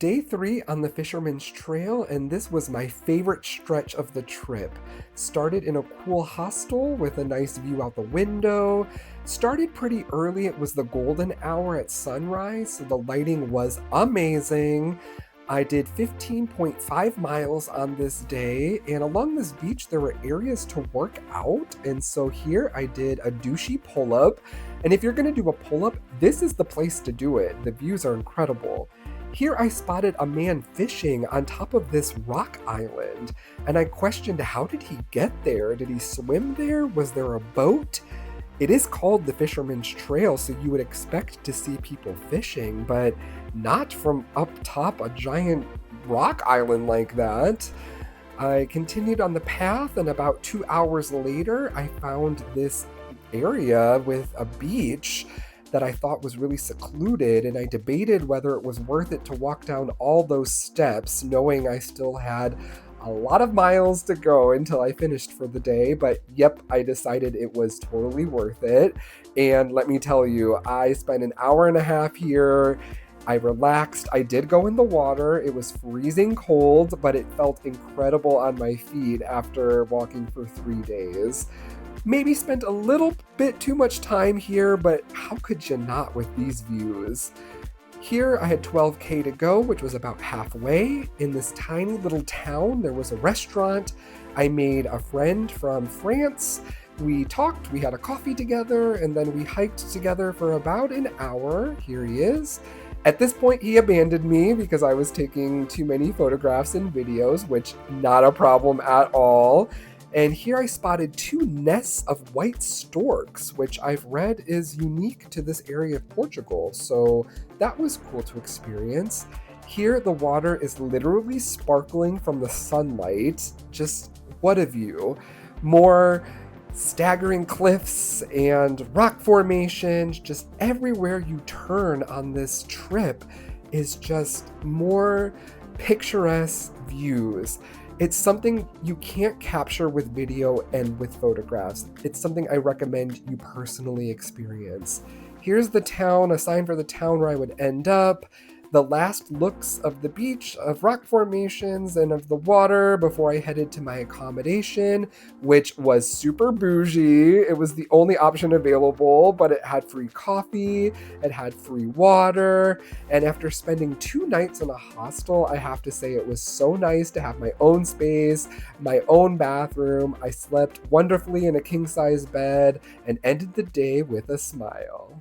day 3 on the Fisherman's Trail, and this was my favorite stretch of the trip. Started in a cool hostel with a nice view out the window. Started pretty early, it was the golden hour at sunrise, so the lighting was amazing. I did 15.5 miles on this day, and along this beach there were areas to work out, and so here I did a douchey pull-up. And if you're gonna do a pull-up, this is the place to do it. The views are incredible. Here I spotted a man fishing on top of this rock island, and I questioned, how did he get there? Did he swim there? Was there a boat? It is called the Fisherman's Trail, so you would expect to see people fishing, but not from up top a giant rock island like that. I continued on the path, and about 2 hours later, I found this area with a beach that I thought was really secluded, and I debated whether it was worth it to walk down all those steps, knowing I still had a lot of miles to go until I finished for the day. But yep, I decided it was totally worth it. And let me tell you, I spent an hour and a half here. I relaxed. I did go in the water. It was freezing cold, but it felt incredible on my feet after walking for 3 days. Maybe spent a little bit too much time here, but how could you not with these views? Here I had 12K to go, which was about halfway. In this tiny little town, there was a restaurant. I made a friend from France. We talked, we had a coffee together, and then we hiked together for about an hour. Here he is. At this point, he abandoned me because I was taking too many photographs and videos, which not a problem at all. And here I spotted 2 nests of white storks, which I've read is unique to this area of Portugal. So that was cool to experience. Here, the water is literally sparkling from the sunlight. Just what a view. More staggering cliffs and rock formations. Just everywhere you turn on this trip is just more picturesque views. It's something you can't capture with video and with photographs. It's something I recommend you personally experience. Here's the town, a sign for the town where I would end up. The last looks of the beach, of rock formations, and of the water before I headed to my accommodation, which was super bougie. It was the only option available, but it had free coffee, it had free water, and after spending 2 nights in a hostel, I have to say it was so nice to have my own space, my own bathroom. I slept wonderfully in a king-size bed and ended the day with a smile.